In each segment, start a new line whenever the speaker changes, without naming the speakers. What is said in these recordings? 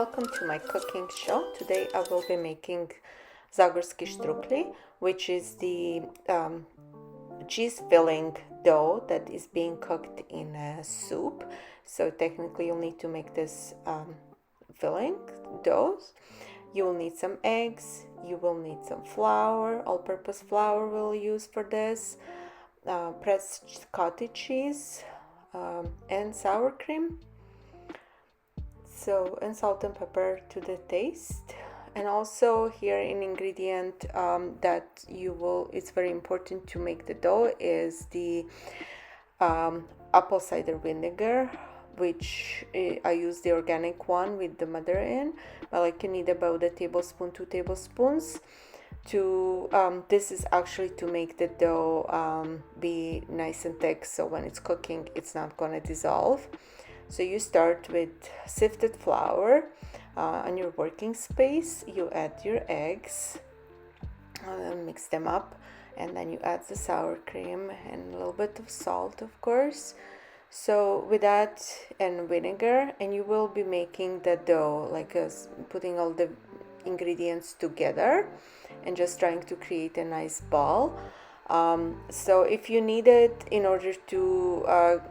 welcome to my cooking show. Today I will be making Zagorski Struklji, which is the cheese filling dough that is being cooked in a soup. So technically you'll need to make this filling dough. You will need some eggs, you will need some flour, all-purpose flour we'll use for this, pressed cottage cheese, and sour cream. So, and salt and pepper to the taste. And also here an ingredient that it's very important to make the dough is the apple cider vinegar, which I use the organic one with the mother in, but like you need about a tablespoon, 2 tablespoons to this is actually to make the dough be nice and thick, so when it's cooking it's not going to dissolve. So you start with sifted flour on your working space. You add your eggs, mix them up, and then you add the sour cream and a little bit of salt, of course. So with that and vinegar, and you will be making the dough, like putting all the ingredients together and just trying to create a nice ball. So if you need it in order to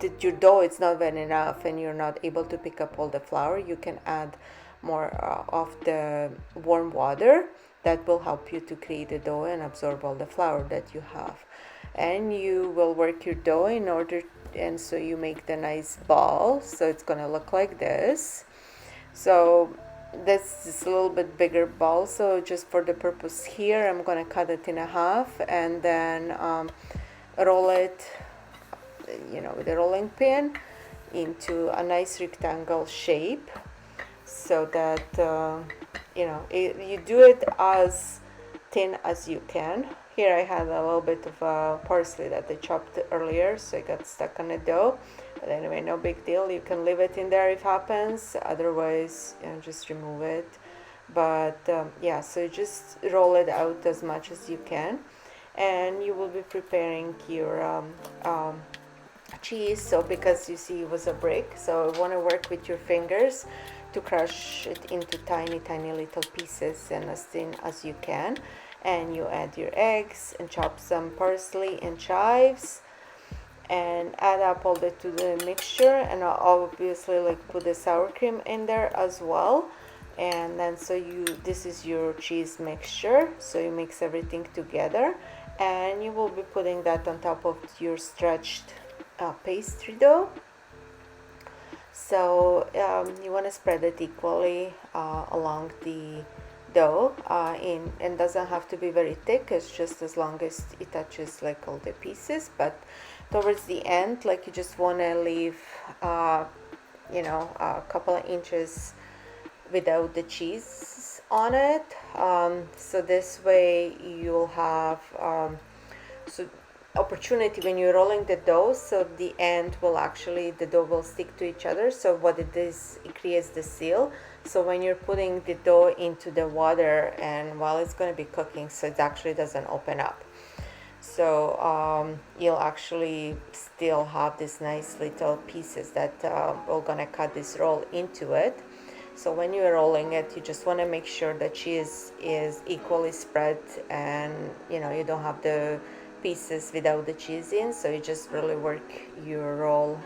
if your dough is not wet enough and you're not able to pick up all the flour, you can add more of the warm water. That will help you to create a dough and absorb all the flour that you have. And you will work your dough and so you make the nice ball. So it's gonna look like this. So this is a little bit bigger ball, so just for the purpose here I'm gonna cut it in half and then roll it, with a rolling pin into a nice rectangle shape, so that you do it as thin as you can. Here I had a little bit of parsley that I chopped earlier, so it got stuck on the dough. But anyway, no big deal. You can leave it in there if it happens. Otherwise, just remove it. But so just roll it out as much as you can. And you will be preparing your cheese. So because you see it was a brick, so you want to work with your fingers to crush it into tiny little pieces and as thin as you can. And you add your eggs and chop some parsley and chives and add up all that to the mixture, and I'll obviously put the sour cream in there as well. And then this is your cheese mixture, so you mix everything together and you will be putting that on top of your stretched pastry dough. So you want to spread it equally along the dough, and doesn't have to be very thick. It's just as long as it touches all the pieces, but towards the end you just want to leave a couple of inches without the cheese on it, so this way you'll have opportunity when you're rolling the dough, so the end the dough will stick to each other. So what it is, it creates the seal. So when you're putting the dough into the water and while it's going to be cooking, so it actually doesn't open up. So you'll actually still have these nice little pieces that we're going to cut this roll into it. So when you're rolling it, you just want to make sure the cheese is equally spread, and you don't have the pieces without the cheese in, so you just really work your roll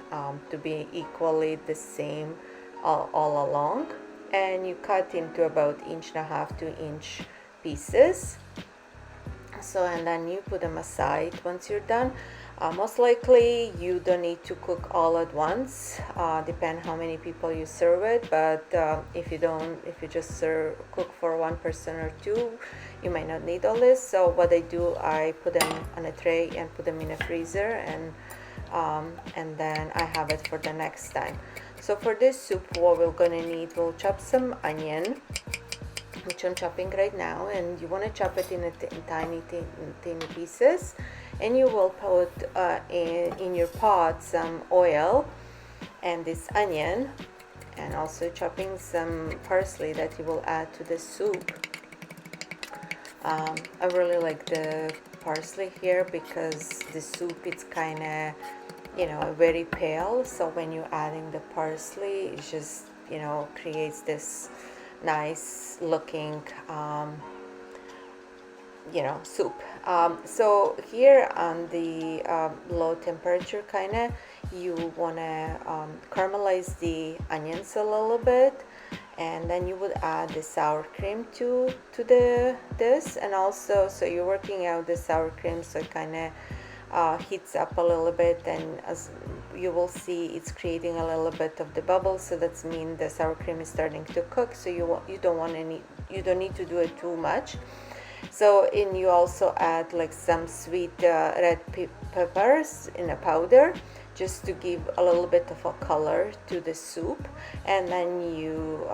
to be equally the same all along, and you cut into about 1.5 to 2 inch pieces. So and then you put them aside once you're done. Most likely you don't need to cook all at once, depend how many people you serve it, but if you just cook for one person or two, you might not need all this. So what I do, I put them on a tray and put them in a freezer, and then I have it for the next time. So for this soup, what we're gonna need, we'll chop some onion, which I'm chopping right now, and you want to chop it in tiny pieces. And you will put in your pot some oil and this onion, and also chopping some parsley that you will add to the soup. I really like the parsley here because the soup, it's kind of very pale, so when you're adding the parsley, it's just you know, creates this nice looking you know, soup. So here on the low temperature kind of, you want to caramelize the onions a little bit, and then you would add the sour cream to the this, and also so you're working out the sour cream so it kind of heats up a little bit, and as you will see, it's creating a little bit of the bubbles, so that's mean the sour cream is starting to cook. So you don't need to do it too much. So, and you also add like some sweet red peppers in a powder, just to give a little bit of a color to the soup. And then you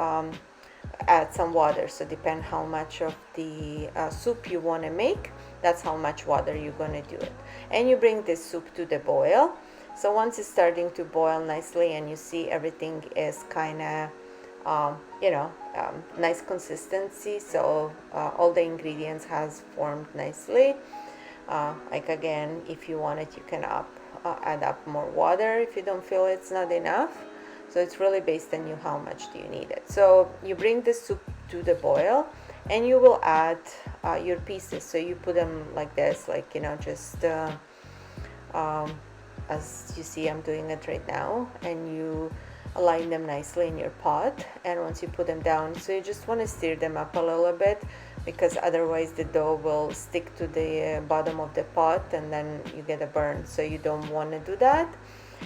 add some water. So depend how much of the soup you want to make, that's how much water you're going to do it. And you bring this soup to the boil. So once it's starting to boil nicely and you see everything is kind of you know, nice consistency, so all the ingredients has formed nicely. Like again, if you want it, you can add up more water if you don't feel it's not enough. So it's really based on you how much do you need it. So you bring the soup to the boil, and you will add your pieces. So you put them like this, like, you know, just as you see I'm doing it right now, and you align them nicely in your pot. And once you put them down, so you just want to stir them up a little bit, because otherwise the dough will stick to the bottom of the pot and then you get a burn, so you don't want to do that.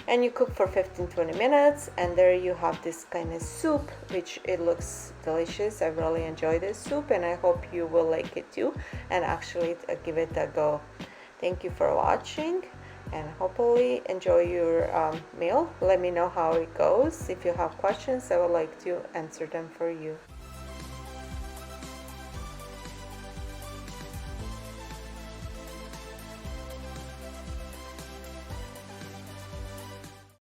And you cook for 15-20 minutes, and there you have this kind of soup, which it looks delicious. I really enjoy this soup, and I hope you will like it too, and actually give it a go. Thank you for watching, and hopefully enjoy your meal. Let me know how it goes. If you have questions, I would like to answer them for you.